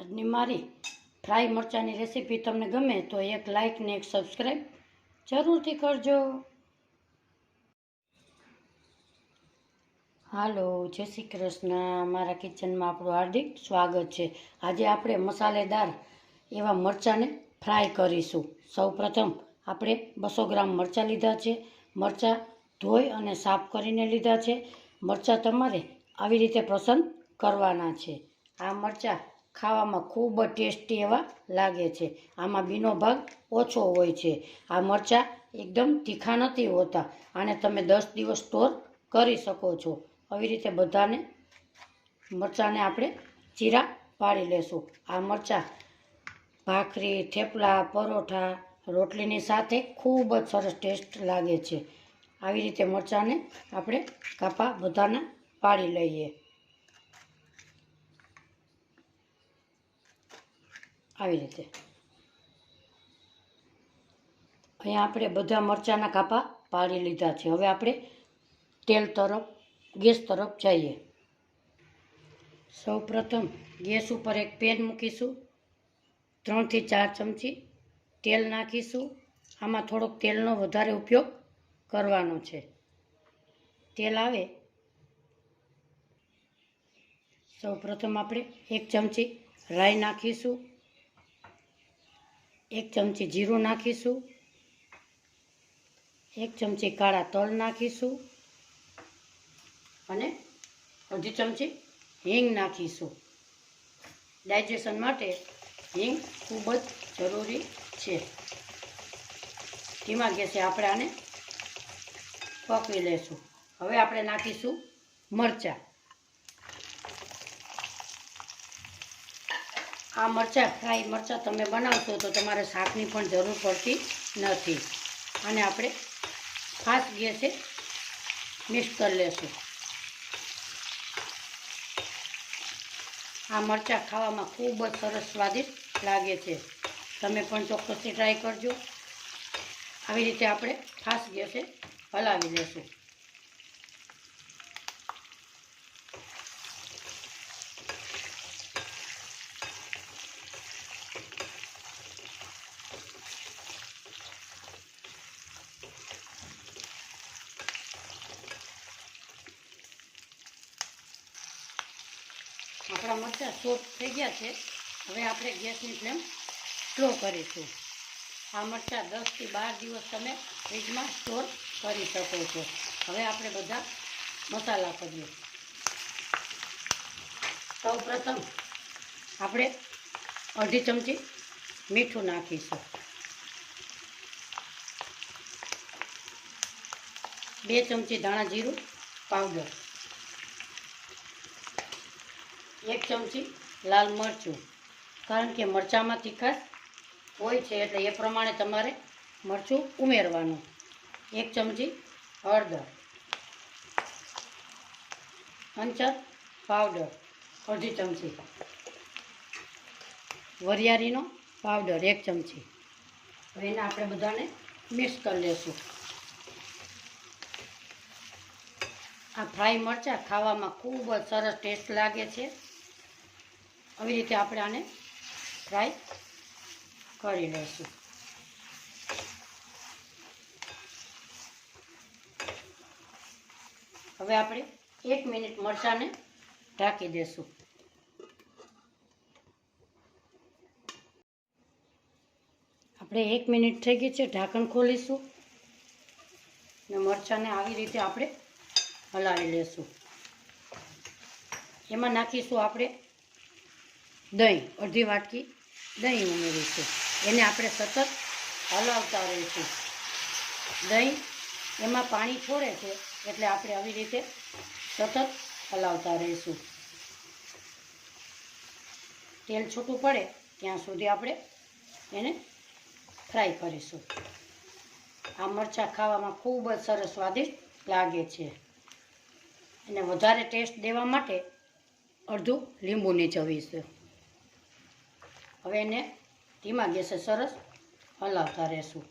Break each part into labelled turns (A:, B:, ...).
A: આજની મારી ફ્રાય મરચાંની રેસીપી તમને ગમે તો એક લાઇક ને એક સબસ્ક્રાઈબ જરૂરથી કરજો. હાલો, જય શ્રી કૃષ્ણ. મારા કિચનમાં આપણું હાર્દિક સ્વાગત છે. આજે આપણે મસાલેદાર એવા મરચાંને ફ્રાય કરીશું. સૌપ્રથમ આપણે 200 ગ્રામ મરચાં લીધા છે. મરચાં ધોઈ અને સાફ કરીને લીધા છે. મરચાં તમારે આવી રીતે પસંદ કરવાના છે. આ મરચાં ખાવામાં ખૂબ જ ટેસ્ટી એવા લાગે છે. આમાં બીનો ભાગ ઓછો હોય છે. આ મરચાં એકદમ તીખા નથી હોતા. આને તમે 10 દિવસ સ્ટોર કરી શકો છો. આવી રીતે બધાને મરચાંને આપણે ચીરા પાડી લેશું. આ મરચાં ભાખરી, થેપલા, પરોઠા, રોટલીની સાથે ખૂબ જ સરસ ટેસ્ટ લાગે છે. આવી રીતે મરચાંને આપણે કાપા બધાના પાડી લઈએ. આવી રીતે અહીંયા આપણે બધા મરચાંના કાપા પાડી લીધા છે. હવે આપણે તેલ તરફ ગેસ તરફ જઈએ. સૌપ્રથમ ગેસ ઉપર એક પેન મૂકીશું. 3 થી 4 ચમચી તેલ નાખીશું. આમાં થોડોક તેલનો વધારે ઉપયોગ કરવાનો છે. તેલ આવે સૌપ્રથમ આપણે 1 ચમચી રાઈ નાખીશું. 1 ચમચી જીરું નાખીશું. 1 ચમચી કાળા તલ નાખીશું અને અડધી ચમચી હિંગ નાખીશું. ડાયજેશન માટે હિંગ ખૂબ જ જરૂરી છે. ધીમા ગેસે આપણે આને પકવી લેશું. હવે આપણે નાખીશું મરચાં. આ મરચાં ફ્રાય મરચાં તમે બનાવશો તો તમારે શાકની પણ જરૂર પડતી નથી. અને આપણે ફાસ્ટ ગેસે મિક્સ કરી લેશું. આ મરચાં ખાવામાં ખૂબ જ સરસ સ્વાદિષ્ટ લાગે છે. તમે પણ ચોક્કસથી ટ્રાય કરજો. આવી રીતે આપણે ફાસ્ટ ગેસે હલાવી લેશું. આપણા મરચાં સોફ્ટ થઈ ગયા છે. હવે આપણે ગેસની ફ્લેમ સ્લો કરીશું. આ મરચાં 10 થી 12 દિવસ તમે ફ્રીજમાં સ્ટોર કરી શકો છો. હવે આપણે બધા મસાલા કરીએ. સૌપ્રથમ આપણે અડધી ચમચી મીઠું નાખીશું. 2 ચમચી ધાણા જીરું પાવડર. 1 ચમચી લાલ મરચું. કારણ કે મરચાંમાં તીખાશ હોય છે એટલે એ પ્રમાણે તમારે મરચું ઉમેરવાનું. 1 ચમચી હળદર. હંચર પાવડર અડધી ચમચી. વરિયાળીનો પાવડર 1 ચમચી. હવે એને આપણે બધાને મિક્સ કરી લઈશું. આ ફ્રાય મરચાં ખાવામાં ખૂબ જ સરસ ટેસ્ટ લાગે છે. આવી રીતે આપણે આને ફ્રાય કરી લઈશું. હવે આપણે 1 મિનિટ મરચાંને ઢાંકી દેશું. આપણે 1 મિનિટ થઈ ગઈ છે. ઢાંકણ ખોલીશું અને મરચાંને આવી રીતે આપણે હલાવી લેશું. એમાં નાખીશું આપણે દહીં. અડધી વાટકી દહીં ઉમેરીશું. એને આપણે સતત હલાવતા રહીશું. દહીં એમાં પાણી છોડે છે એટલે આપણે આવી રીતે સતત હલાવતા રહીશું. તેલ છૂટું પડે ત્યાં સુધી આપણે એને ફ્રાય કરીશું. આ મરચાં ખાવામાં ખૂબ જ સરસ સ્વાદિષ્ટ લાગે છે. એને વધારે ટેસ્ટ દેવા માટે અડધું લીંબુ નીચોવીશું. હવે એને ધીમા ગેસે સરસ હલાવતા રહેશું.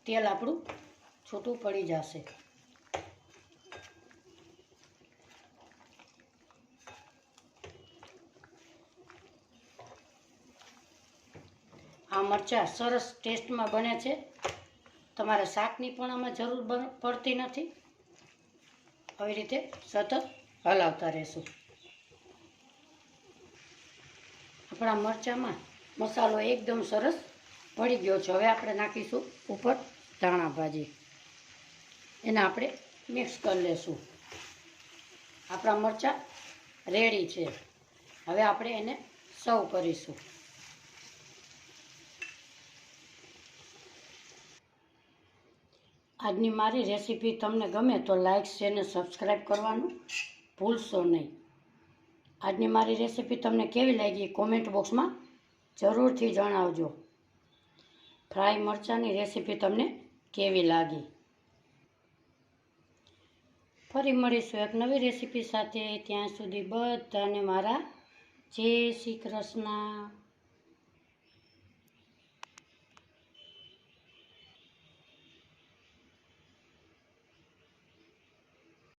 A: તેલ આપણું છૂટું પડી જશે. આ મરચાં સરસ ટેસ્ટમાં બને છે. તમારે શાકની પણ આમાં જરૂર પડતી નથી. આવી રીતે સતત હલાવતા રહેશું. આપણા મરચાંમાં મસાલો એકદમ સરસ ભળી ગયો છે. હવે આપણે નાખીશું ઉપર ધાણા ભાજી. એને આપણે મિક્સ કરી લેશું. આપણા મરચાં રેડી છે. હવે આપણે એને સર્વ કરીશું. આજની મારી રેસીપી તમને ગમે તો લાઈક, શેર અને સબસ્ક્રાઈબ કરવાનું ભૂલશો નહીં. આજની મારી રેસીપી તમને કેવી લાગી કોમેન્ટ બોક્સમાં જરૂરથી જણાવજો. ફ્રાય મરચાંની રેસીપી તમને કેવી લાગી. ફરી મળીશું એક નવી રેસીપી સાથે. ત્યાં સુધી બધાને મારા જય શ્રી કૃષ્ણ.